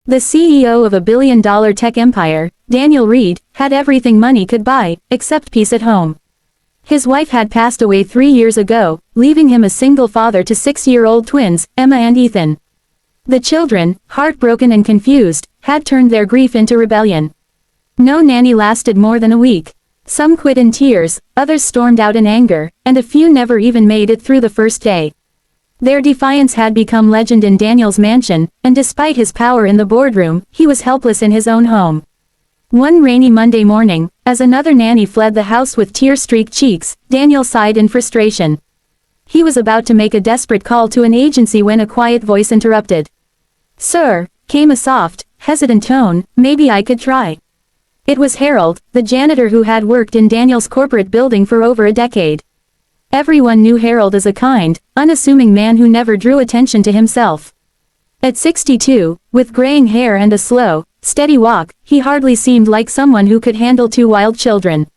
The CEO of a billion-dollar tech empire, Daniel Reed, had everything money could buy, except peace at home. His wife had passed away 3 years ago, leaving him a single father to 6-year-old twins, Emma and Ethan. The children, heartbroken and confused, had turned their grief into rebellion. No nanny lasted more than a week. Some quit in tears, others stormed out in anger, and a few never even made it through the first day. Their defiance had become legend in Daniel's mansion, and despite his power in the boardroom, he was helpless in his own home. One rainy Monday morning, as another nanny fled the house with tear-streaked cheeks, Daniel sighed in frustration. He was about to make a desperate call to an agency when a quiet voice interrupted. "Sir," came a soft, hesitant tone, "maybe I could try." It was Harold, the janitor who had worked in Daniel's corporate building for over a decade. Everyone knew Harold as a kind, unassuming man who never drew attention to himself. At 62, with graying hair and a slow, steady walk, he hardly seemed like someone who could handle 2 wild children.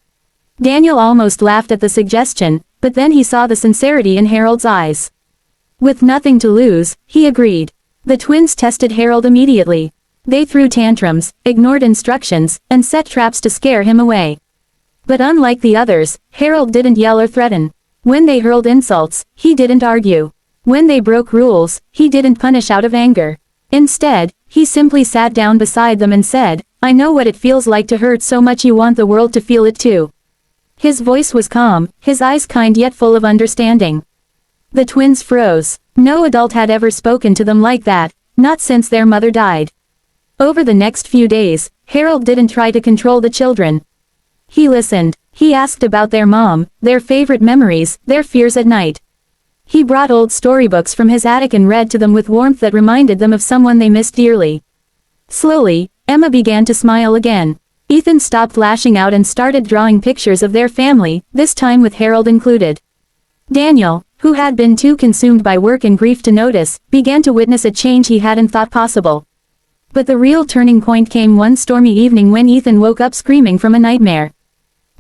Daniel almost laughed at the suggestion, but then he saw the sincerity in Harold's eyes. With nothing to lose, he agreed. The twins tested Harold immediately. They threw tantrums, ignored instructions, and set traps to scare him away. But unlike the others, Harold didn't yell or threaten. When they hurled insults, he didn't argue. When they broke rules, he didn't punish out of anger. Instead, he simply sat down beside them and said, "I know what it feels like to hurt so much you want the world to feel it too." His voice was calm, his eyes kind yet full of understanding. The twins froze. No adult had ever spoken to them like that, not since their mother died. Over the next few days, Harold didn't try to control the children. He listened. He asked about their mom, their favorite memories, their fears at night. He brought old storybooks from his attic and read to them with warmth that reminded them of someone they missed dearly. Slowly, Emma began to smile again. Ethan stopped lashing out and started drawing pictures of their family, this time with Harold included. Daniel, who had been too consumed by work and grief to notice, began to witness a change he hadn't thought possible. But the real turning point came one stormy evening when Ethan woke up screaming from a nightmare.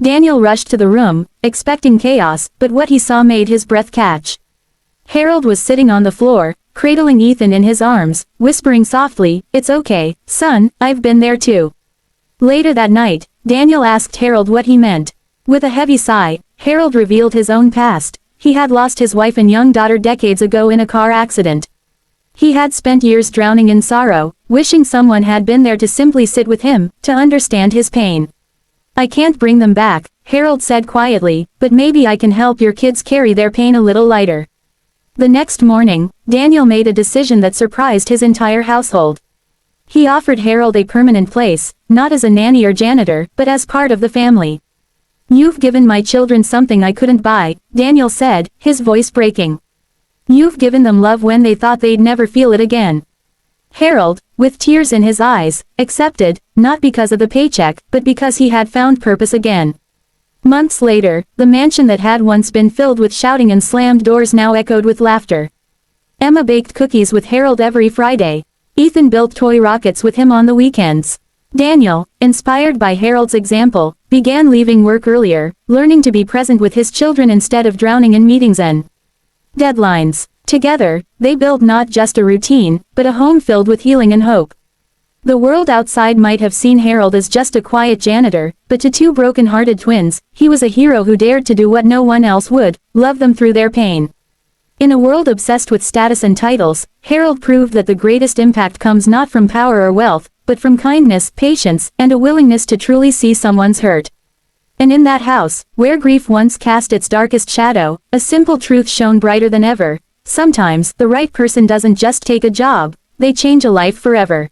Daniel rushed to the room, expecting chaos, but what he saw made his breath catch. Harold was sitting on the floor, cradling Ethan in his arms, whispering softly, "It's okay, son, I've been there too." Later that night, Daniel asked Harold what he meant. With a heavy sigh, Harold revealed his own past. He had lost his wife and young daughter decades ago in a car accident. He had spent years drowning in sorrow, wishing someone had been there to simply sit with him, to understand his pain. "I can't bring them back," Harold said quietly, "but maybe I can help your kids carry their pain a little lighter." The next morning, Daniel made a decision that surprised his entire household. He offered Harold a permanent place, not as a nanny or janitor, but as part of the family. "You've given my children something I couldn't buy," Daniel said, his voice breaking. "You've given them love when they thought they'd never feel it again." Harold, with tears in his eyes, accepted, not because of the paycheck, but because he had found purpose again. Months later, the mansion that had once been filled with shouting and slammed doors now echoed with laughter. Emma baked cookies with Harold every Friday. Ethan built toy rockets with him on the weekends. Daniel, inspired by Harold's example, began leaving work earlier, learning to be present with his children instead of drowning in meetings and deadlines. Together, they built not just a routine, but a home filled with healing and hope. The world outside might have seen Harold as just a quiet janitor, but to 2 broken-hearted twins, he was a hero who dared to do what no one else would, love them through their pain. In a world obsessed with status and titles, Harold proved that the greatest impact comes not from power or wealth, but from kindness, patience, and a willingness to truly see someone's hurt. And in that house, where grief once cast its darkest shadow, a simple truth shone brighter than ever. Sometimes, the right person doesn't just take a job, they change a life forever.